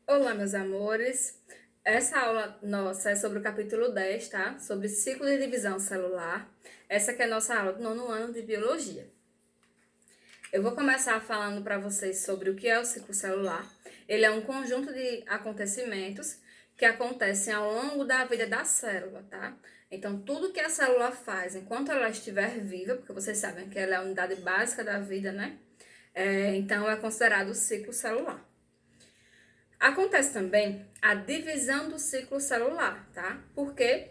Olá, meus amores. Essa aula nossa é sobre o capítulo 10, tá? Sobre ciclo de divisão celular. Essa aqui é a nossa aula do nono ano de biologia. Eu vou começar falando para vocês sobre o que é o ciclo celular. Ele é um conjunto de acontecimentos que acontecem ao longo da vida da célula, tá? Então, tudo que a célula faz enquanto ela estiver viva, porque vocês sabem que ela é a unidade básica da vida, né? Então, é considerado o ciclo celular. Acontece também a divisão do ciclo celular, tá? Porque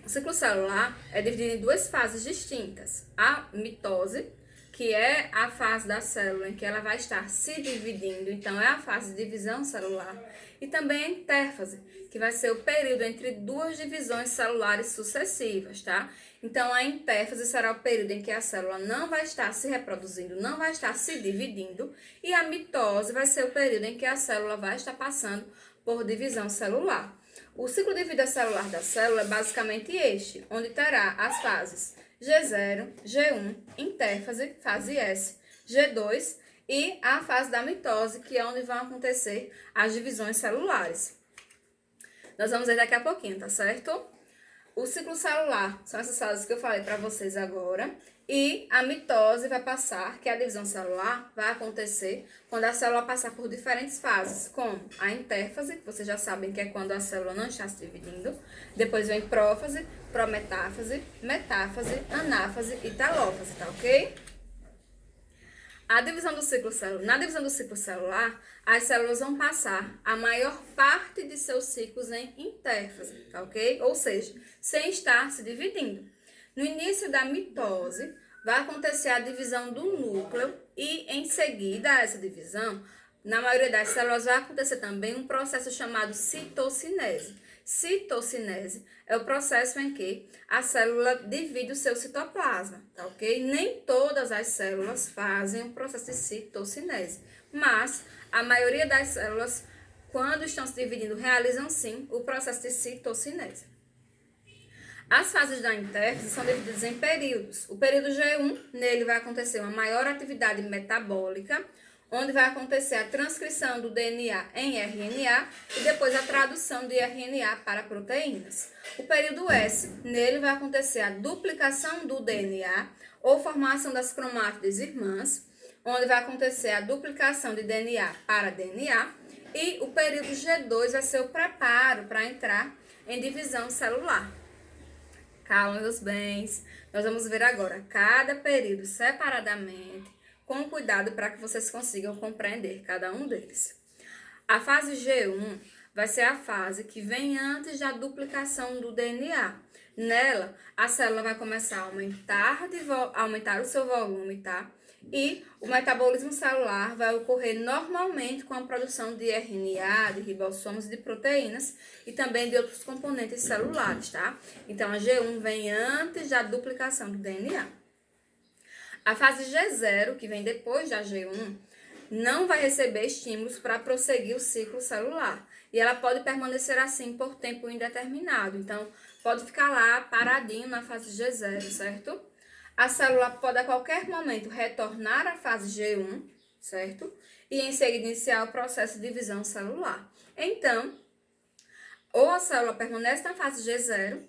o ciclo celular é dividido em duas fases distintas. A mitose, que é a fase da célula em que ela vai estar se dividindo, então é a fase de divisão celular. E também a intérfase, que vai ser o período entre duas divisões celulares sucessivas, tá? Então a intérfase será o período em que a célula não vai estar se reproduzindo, não vai estar se dividindo, e a mitose vai ser o período em que a célula vai estar passando por divisão celular. O ciclo de vida celular da célula é basicamente este, onde terá as fases G0, G1, intérfase, fase S, G2 e a fase da mitose, que é onde vão acontecer as divisões celulares. Nós vamos ver daqui a pouquinho, tá certo? O ciclo celular são essas fases que eu falei para vocês agora. E a mitose vai passar, que é a divisão celular, vai acontecer quando a célula passar por diferentes fases, como a intérfase, que vocês já sabem que é quando a célula não está se dividindo. Depois vem prófase, prometáfase, metáfase, anáfase e telófase, tá ok? Na divisão do ciclo celular, as células vão passar a maior parte de seus ciclos em intérfase, tá ok? Ou seja, sem estar se dividindo. No início da mitose, vai acontecer a divisão do núcleo e, em seguida a essa divisão, na maioria das células vai acontecer também um processo chamado citocinese. Citocinese é o processo em que a célula divide o seu citoplasma, tá ok? Nem todas as células fazem o processo de citocinese, mas a maioria das células, quando estão se dividindo, realizam sim o processo de citocinese. As fases da intérfase são divididas em períodos. O período G1, nele vai acontecer uma maior atividade metabólica, onde vai acontecer a transcrição do DNA em RNA e depois a tradução de RNA para proteínas. O período S, nele vai acontecer a duplicação do DNA ou formação das cromátides irmãs, onde vai acontecer a duplicação de DNA para DNA. E o período G2 vai ser o preparo para entrar em divisão celular. Calma, meus bens. Nós vamos ver agora cada período separadamente, com cuidado para que vocês consigam compreender cada um deles. A fase G1 vai ser a fase que vem antes da duplicação do DNA. Nela, a célula vai começar a aumentar o seu volume, tá? E o metabolismo celular vai ocorrer normalmente com a produção de RNA, de ribossomos e de proteínas e também de outros componentes celulares, tá? Então, a G1 vem antes da duplicação do DNA. A fase G0, que vem depois da G1, não vai receber estímulos para prosseguir o ciclo celular. E ela pode permanecer assim por tempo indeterminado. Então, pode ficar lá paradinho na fase G0, certo? A célula pode a qualquer momento retornar à fase G1, certo? E em seguida iniciar o processo de divisão celular. Então, ou a célula permanece na fase G0,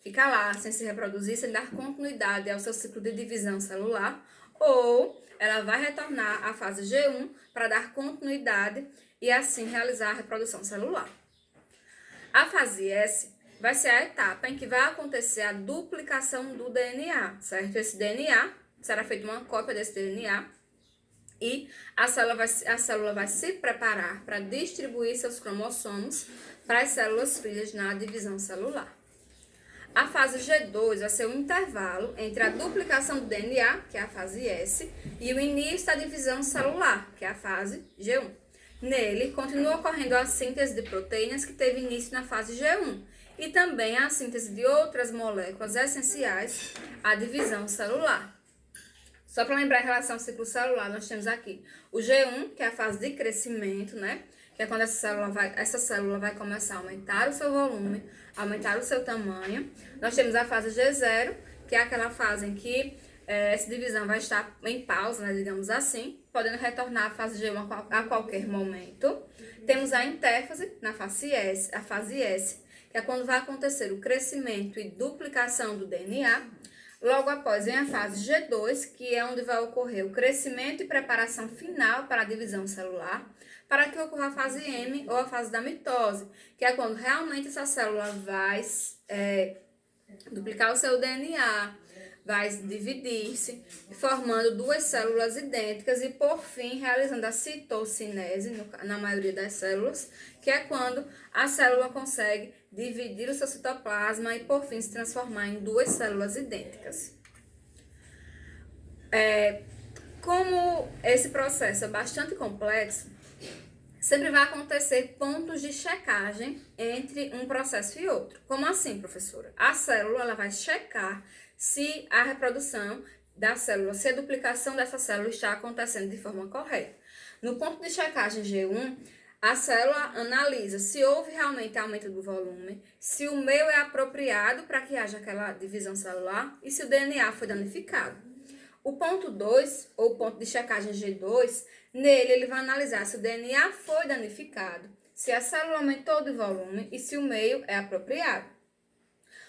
fica lá sem se reproduzir, sem dar continuidade ao seu ciclo de divisão celular, ou ela vai retornar à fase G1 para dar continuidade e assim realizar a reprodução celular. A fase S vai ser a etapa em que vai acontecer a duplicação do DNA, certo? Esse DNA será feita uma cópia desse DNA e a célula vai se preparar para distribuir seus cromossomos para as células filhas na divisão celular. A fase G2 vai ser o intervalo entre a duplicação do DNA, que é a fase S, e o início da divisão celular, que é a fase G1. Nele, continua ocorrendo a síntese de proteínas que teve início na fase G1 e também a síntese de outras moléculas essenciais à divisão celular. Só para lembrar em relação ao ciclo celular, nós temos aqui o G1, que é a fase de crescimento, né? Que é quando essa célula vai começar a aumentar o seu volume, aumentar o seu tamanho. Nós temos a fase G0, que é aquela fase em que essa divisão vai estar em pausa, né, digamos assim, podendo retornar à fase G1 a qualquer momento. Temos a intérfase na fase S, que é quando vai acontecer o crescimento e duplicação do DNA. Logo após vem a fase G2, que é onde vai ocorrer o crescimento e preparação final para a divisão celular, para que ocorra a fase M ou a fase da mitose, que é quando realmente essa célula vai duplicar o seu DNA, vai dividir-se, formando duas células idênticas e, por fim, realizando a citocinese na maioria das células, que é quando a célula consegue dividir o seu citoplasma e, por fim, se transformar em duas células idênticas. Como esse processo é bastante complexo, sempre vai acontecer pontos de checagem entre um processo e outro. Como assim, professora? A célula ela vai checar se a reprodução da célula, se a duplicação dessa célula está acontecendo de forma correta. No ponto de checagem G1, a célula analisa se houve realmente aumento do volume, se o meio é apropriado para que haja aquela divisão celular e se o DNA foi danificado. O ponto 2, ou ponto de checagem G2, nele ele vai analisar se o DNA foi danificado, se a célula aumentou de volume e se o meio é apropriado.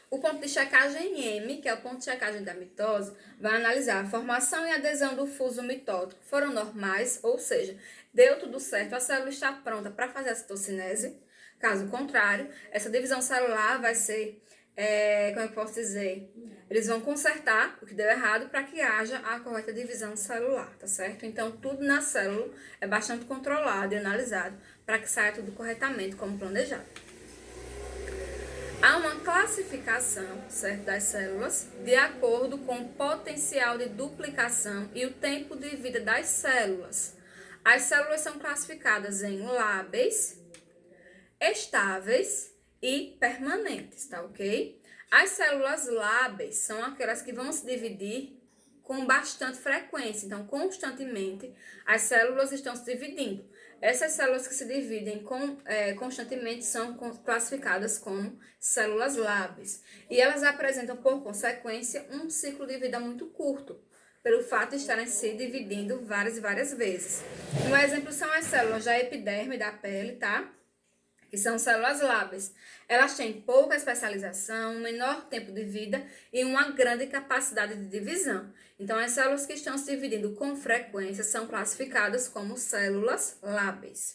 O ponto de checagem M, que é o ponto de checagem da mitose, vai analisar a formação e adesão do fuso mitótico foram normais, ou seja, deu tudo certo, a célula está pronta para fazer a citocinese. Caso contrário, essa divisão celular vai ser, como eu posso dizer, eles vão consertar o que deu errado para que haja a correta divisão celular, tá certo? Então, tudo na célula é bastante controlado e analisado para que saia tudo corretamente como planejado. Há uma classificação, certo, das células de acordo com o potencial de duplicação e o tempo de vida das células. As células são classificadas em lábeis, estáveis e permanentes, tá ok? As células lábeis são aquelas que vão se dividir com bastante frequência, então constantemente as células estão se dividindo. Essas células que se dividem constantemente são classificadas como células lábeis. E elas apresentam, por consequência, um ciclo de vida muito curto, pelo fato de estarem se dividindo várias e várias vezes. Um exemplo são as células da epiderme da pele, tá? Que são células lábeis. Elas têm pouca especialização, menor tempo de vida e uma grande capacidade de divisão. Então, as células que estão se dividindo com frequência são classificadas como células lábeis.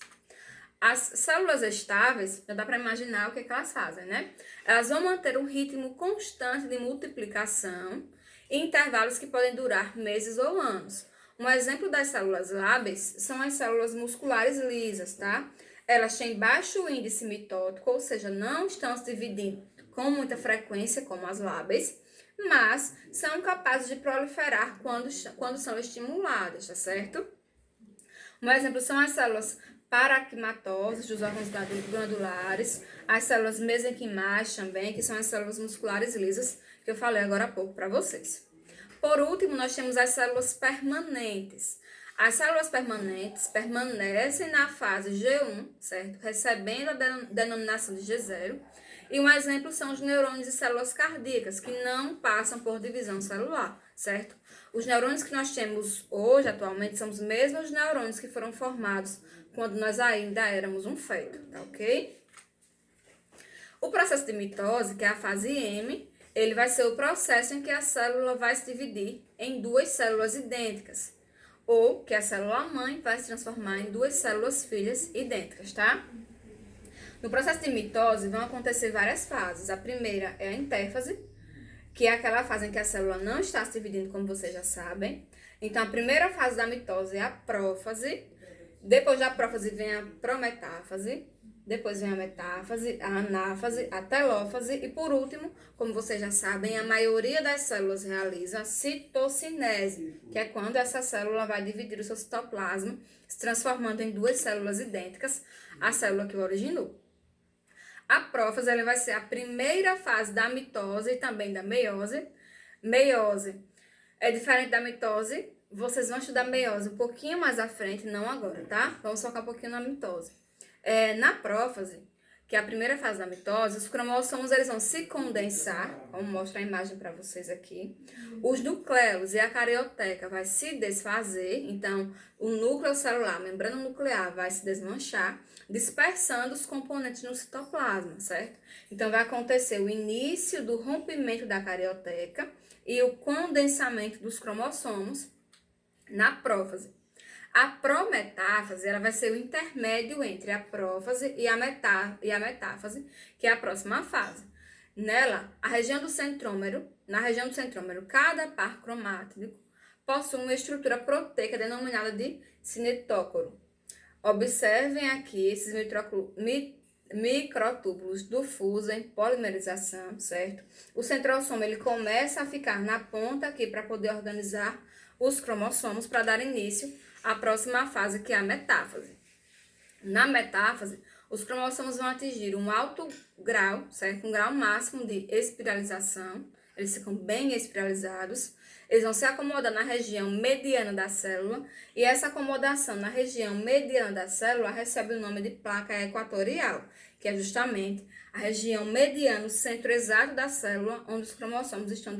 As células estáveis, já dá para imaginar o que elas fazem, né? Elas vão manter um ritmo constante de multiplicação em intervalos que podem durar meses ou anos. Um exemplo das células lábeis são as células musculares lisas, tá? Elas têm baixo índice mitótico, ou seja, não estão se dividindo com muita frequência como as lábeis, mas são capazes de proliferar quando são estimuladas, tá certo? Um exemplo são as células paraquimatosas dos órgãos glandulares, as células mesenquimais também, que são as células musculares lisas, que eu falei agora há pouco para vocês. Por último, nós temos as células permanentes. As células permanentes permanecem na fase G1, certo? Recebendo a denominação de G0. E um exemplo são os neurônios e células cardíacas, que não passam por divisão celular, certo? Os neurônios que nós temos hoje, atualmente, são os mesmos neurônios que foram formados quando nós ainda éramos um feto, tá ok? O processo de mitose, que é a fase M, ele vai ser o processo em que a célula vai se dividir em duas células idênticas, ou que a célula-mãe vai se transformar em duas células filhas idênticas, tá? No processo de mitose vão acontecer várias fases. A primeira é a intérfase, que é aquela fase em que a célula não está se dividindo, como vocês já sabem. Então, a primeira fase da mitose é a prófase. Depois da prófase vem a prometáfase. Depois vem a metáfase, a anáfase, a telófase e, por último, como vocês já sabem, a maioria das células realiza a citocinese, que é quando essa célula vai dividir o seu citoplasma, se transformando em duas células idênticas, a célula que o originou. A prófase ela vai ser a primeira fase da mitose e também da meiose. Meiose é diferente da mitose, vocês vão estudar meiose um pouquinho mais à frente, não agora, tá? Vamos focar um pouquinho na mitose. Na prófase, que é a primeira fase da mitose, os cromossomos eles vão se condensar, vamos mostrar a imagem para vocês aqui. Os nucleolos e a carioteca vai se desfazer, então o núcleo celular, a membrana nuclear vai se desmanchar, dispersando os componentes no citoplasma, certo? Então vai acontecer o início do rompimento da carioteca e o condensamento dos cromossomos na prófase. A prometáfase, ela vai ser o intermédio entre a prófase e a metáfase, que é a próxima fase. Nela, na região do centrômero, cada par cromático possui uma estrutura proteica denominada de cinetócoro. Observem aqui esses microtúbulos do fuso em polimerização, certo? O centrossomo ele começa a ficar na ponta aqui para poder organizar os cromossomos para dar início à próxima fase, que é a metáfase. Na metáfase, os cromossomos vão atingir um alto grau, certo? Um grau máximo de espiralização. Eles ficam bem espiralizados. Eles vão se acomodar na região mediana da célula. E essa acomodação na região mediana da célula recebe o nome de placa equatorial, que é justamente a região mediana, o centro exato da célula, onde os cromossomos estão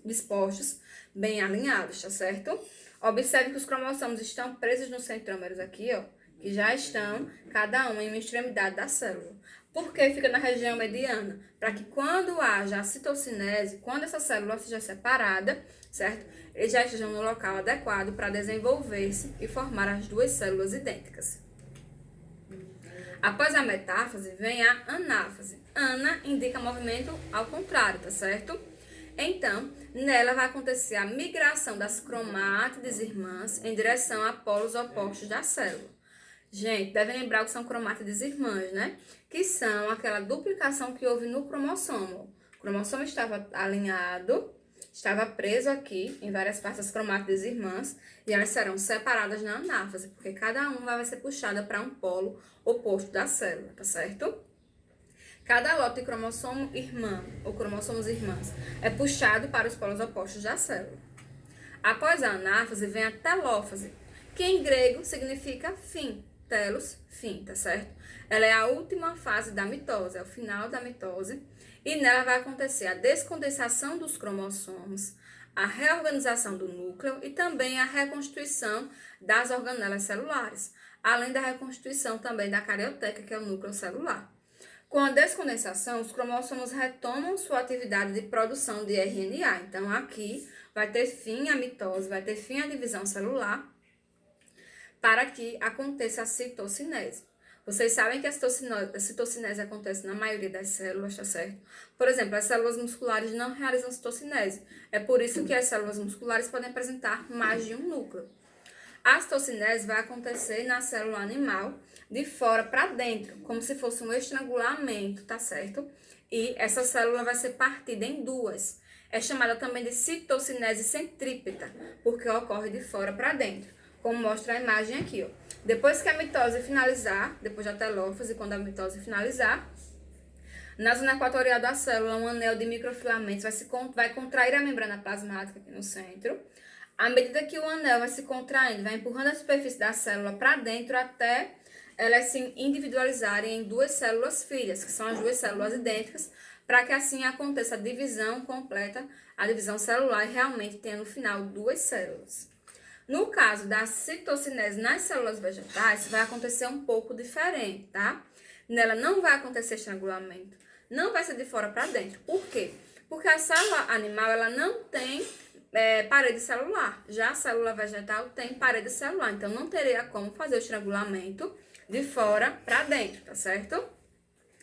dispostos bem alinhados, tá certo? Observe que os cromossomos estão presos nos centrômeros aqui, ó, que já estão cada um em uma extremidade da célula. Por que fica na região mediana? Para que quando haja a citocinese, quando essa célula seja separada, certo? Eles já estejam no local adequado para desenvolver-se e formar as duas células idênticas. Após a metáfase, vem a anáfase. Ana indica movimento ao contrário, tá certo? Então, nela vai acontecer a migração das cromátides irmãs em direção a polos opostos da célula. Gente, devem lembrar o que são cromátides irmãs, né? Que são aquela duplicação que houve no cromossomo. O cromossomo estava alinhado, estava preso aqui em várias partes das cromátides irmãs e elas serão separadas na anáfase, porque cada uma vai ser puxada para um polo oposto da célula, tá certo? Cada lote de cromossomo irmã ou cromossomos irmãs é puxado para os polos opostos da célula. Após a anáfase vem a telófase, que em grego significa fim. Telos, fim, tá certo? Ela é a última fase da mitose, é o final da mitose, e nela vai acontecer a descondensação dos cromossomos, a reorganização do núcleo e também a reconstituição das organelas celulares, além da reconstituição também da carioteca, que é o núcleo celular. Com a descondensação, os cromossomos retomam sua atividade de produção de RNA. Então, aqui vai ter fim a mitose, vai ter fim a divisão celular, para que aconteça a citocinese. Vocês sabem que a citocinese acontece na maioria das células, tá certo? Por exemplo, as células musculares não realizam citocinese. É por isso que as células musculares podem apresentar mais de um núcleo. A citocinese vai acontecer na célula animal de fora para dentro, como se fosse um estrangulamento, tá certo? E essa célula vai ser partida em duas. É chamada também de citocinese centrípeta, porque ocorre de fora para dentro, como mostra a imagem aqui, ó. Depois que a mitose finalizar, depois da telófase, quando a mitose finalizar, na zona equatorial da célula, um anel de microfilamentos vai contrair a membrana plasmática aqui no centro. À medida que o anel vai se contraindo, vai empurrando a superfície da célula para dentro até elas se individualizarem em duas células filhas, que são as duas células idênticas, para que assim aconteça a divisão completa, a divisão celular e realmente tenha no final duas células. No caso da citocinese nas células vegetais, vai acontecer um pouco diferente, tá? Nela não vai acontecer estrangulamento, não vai ser de fora para dentro. Por quê? Porque a célula animal, ela não tem parede celular. Já a célula vegetal tem parede celular, então não teria como fazer o estrangulamento de fora para dentro, tá certo?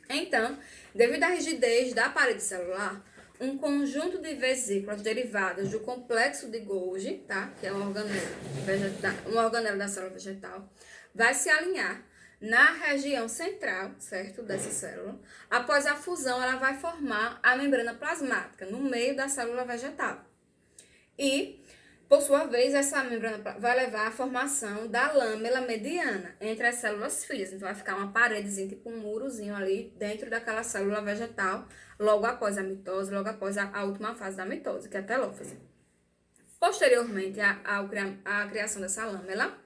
Então, devido à rigidez da parede celular, um conjunto de vesículas derivadas do complexo de Golgi, tá? Que é uma organela da célula vegetal, vai se alinhar na região central, certo? Dessa célula. Após a fusão, ela vai formar a membrana plasmática no meio da célula vegetal. E, por sua vez, essa membrana vai levar à formação da lâmela mediana entre as células filhas. Então, vai ficar uma paredezinha, tipo um murozinho ali dentro daquela célula vegetal, logo após a mitose, logo após a última fase da mitose, que é a telófase. Posteriormente à criação dessa lâmela,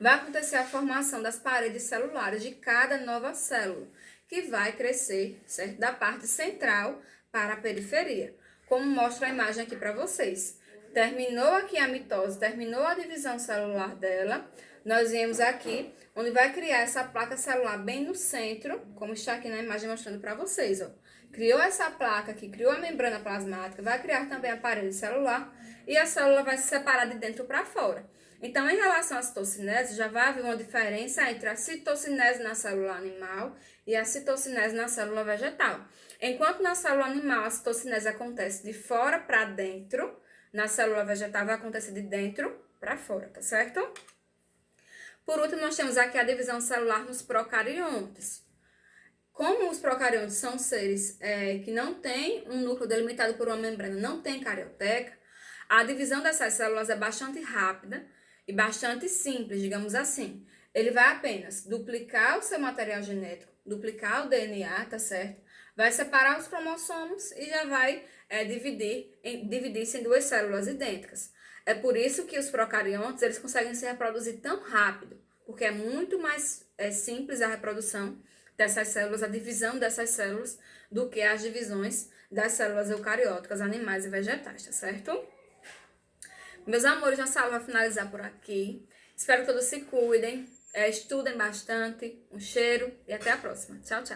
vai acontecer a formação das paredes celulares de cada nova célula, que vai crescer, certo? Da parte central para a periferia, como mostra a imagem aqui para vocês. Terminou aqui a mitose, terminou a divisão celular dela, nós viemos aqui, onde vai criar essa placa celular bem no centro, como está aqui na imagem mostrando para vocês, ó. Criou essa placa aqui, criou a membrana plasmática, vai criar também a parede celular e a célula vai se separar de dentro para fora. Então, em relação à citocinese, já vai haver uma diferença entre a citocinese na célula animal e a citocinese na célula vegetal. Enquanto na célula animal a citocinese acontece de fora para dentro, na célula vegetal vai acontecer de dentro para fora, tá certo? Por último, nós temos aqui a divisão celular nos procariontes. Como os procariontes são seres que não têm um núcleo delimitado por uma membrana, não tem carioteca, a divisão dessas células é bastante rápida e bastante simples, digamos assim. Ele vai apenas duplicar o seu material genético, duplicar o DNA, tá certo? Vai separar os cromossomos e já vai dividir-se em duas células idênticas. É por isso que os procariontes eles conseguem se reproduzir tão rápido, porque é muito mais simples a reprodução dessas células, a divisão dessas células, do que as divisões das células eucarióticas, animais e vegetais, tá certo? Meus amores, nossa aula vai finalizar por aqui. Espero que todos se cuidem, estudem bastante. Um cheiro e até a próxima. Tchau, tchau.